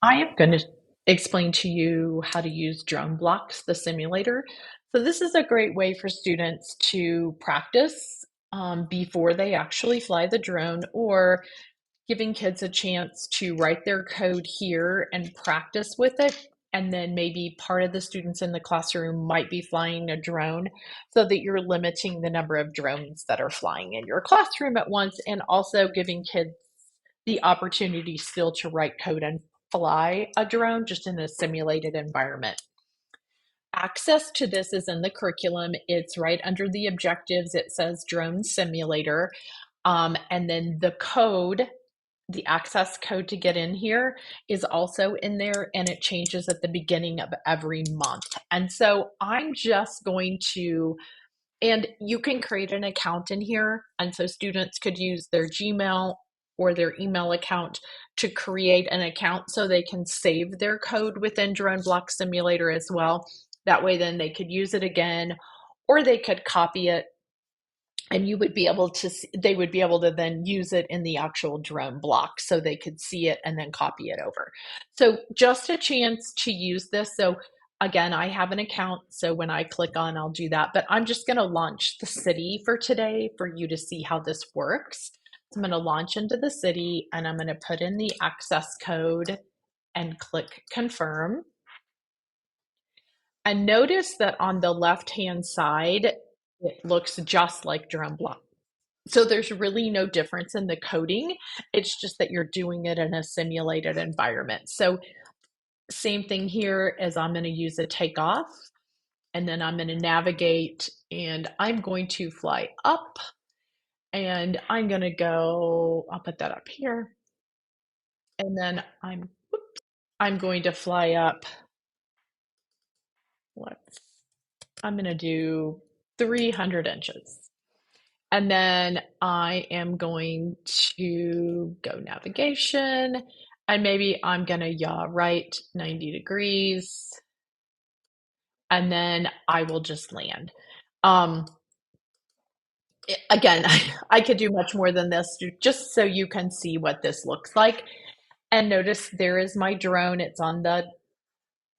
I am going to explain to you how to use Drone Blocks, the simulator. So this is a great way for students to practice before they actually fly the drone, or giving kids a chance to write their code here and practice with it. And then maybe part of the students in the classroom might be flying a drone, so that you're limiting the number of drones that are flying in your classroom at once, and also giving kids the opportunity still to write code and fly a drone just in a simulated environment. Access to this is in the curriculum. It's right under the objectives. It says drone simulator. And then the code, the access code to get in here, is also in there, and it changes at the beginning of every month. And so I'm just going to, and you can create an account in here. And so students could use their Gmail or their email account to create an account so they can save their code within Drone Block Simulator as well. That way, then they could use it again, or they could copy it, and you would be able to they would be able to then use it in the actual drone block, so they could see it and then copy it over. So just a chance to use this. So again, I have an account, so when I click on, I'll do that, but I'm just going to launch the city for today for you to see how this works. So I'm going to launch into the city, and I'm going to put in the access code and click confirm. And notice that on the left hand side, it looks just like Drone Block. So there's really no difference in the coding. It's just that you're doing it in a simulated environment. So same thing here, as I'm going to use a takeoff, and then I'm going to navigate, and I'm going to fly up, and I'm going to go, I'll put that up here. And then I'm going to fly up. I'm going to do 300 inches. And then I am going to go navigation, and maybe I'm going to yaw right 90 degrees, and then I will just land. Um, Again, I could do much more than this just so you can see what this looks like. And notice there is my drone. It's on the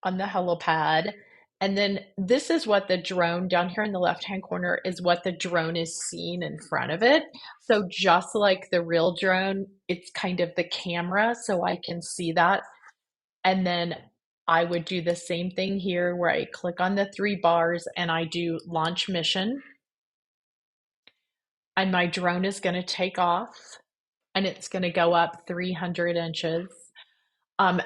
helipad. And then this is what the drone down here in the left-hand corner is, what the drone is seeing in front of it. So just like the real drone, it's kind of the camera, so I can see that. And then I would do the same thing here where I click on the three bars and I do launch mission. And my drone is going to take off, and it's going to go up 300 inches. Um,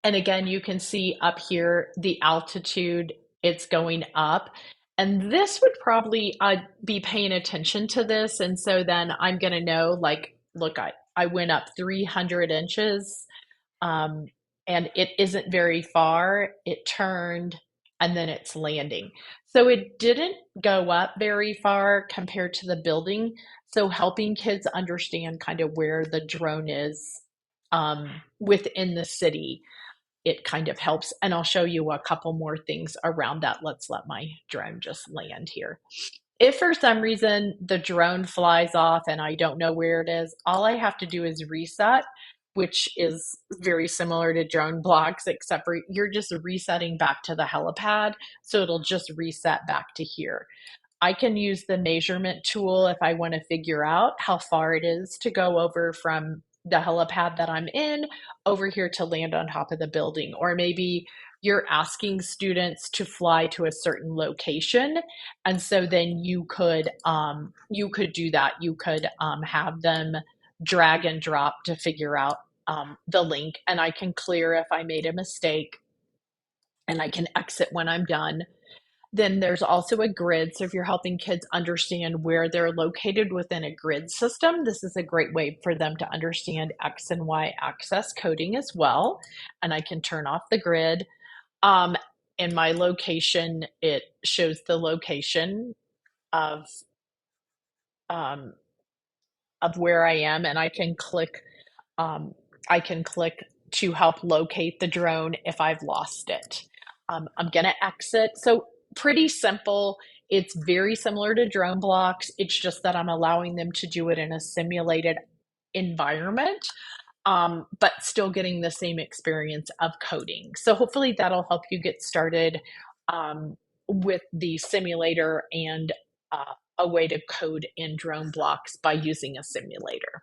And again, you can see up here the altitude, it's going up. And this would probably be paying attention to this. And so then I'm going to know, like, look, I went up 300 inches, um, and it isn't very far. It turned, and then it's landing. So it didn't go up very far compared to the building. So helping kids understand kind of where the drone is within the city, it kind of helps. And I'll show you a couple more things around that. Let's let my drone just land here. If for some reason the drone flies off and I don't know where it is, all I have to do is reset, which is very similar to Drone Blocks, except for you're just resetting back to the helipad. So it'll just reset back to here. I can use the measurement tool if I want to figure out how far it is to go over from the helipad that I'm in over here to land on top of the building. Or maybe you're asking students to fly to a certain location, and so then you could do that. You could have them drag and drop to figure out the link, and I can clear if I made a mistake, and I can exit when I'm done. Then there's also a grid. So if you're helping kids understand where they're located within a grid system, this is a great way for them to understand X and Y access coding as well. And I can turn off the grid. Um, in my location, it shows the location of um, of where I am, and um, I can click to help locate the drone if I've lost it. I'm going to exit. So pretty simple. It's very similar to Drone Blocks. It's just that I'm allowing them to do it in a simulated environment. but still getting the same experience of coding. So hopefully that'll help you get started um, with the simulator and a way to code in drone blocks by using a simulator.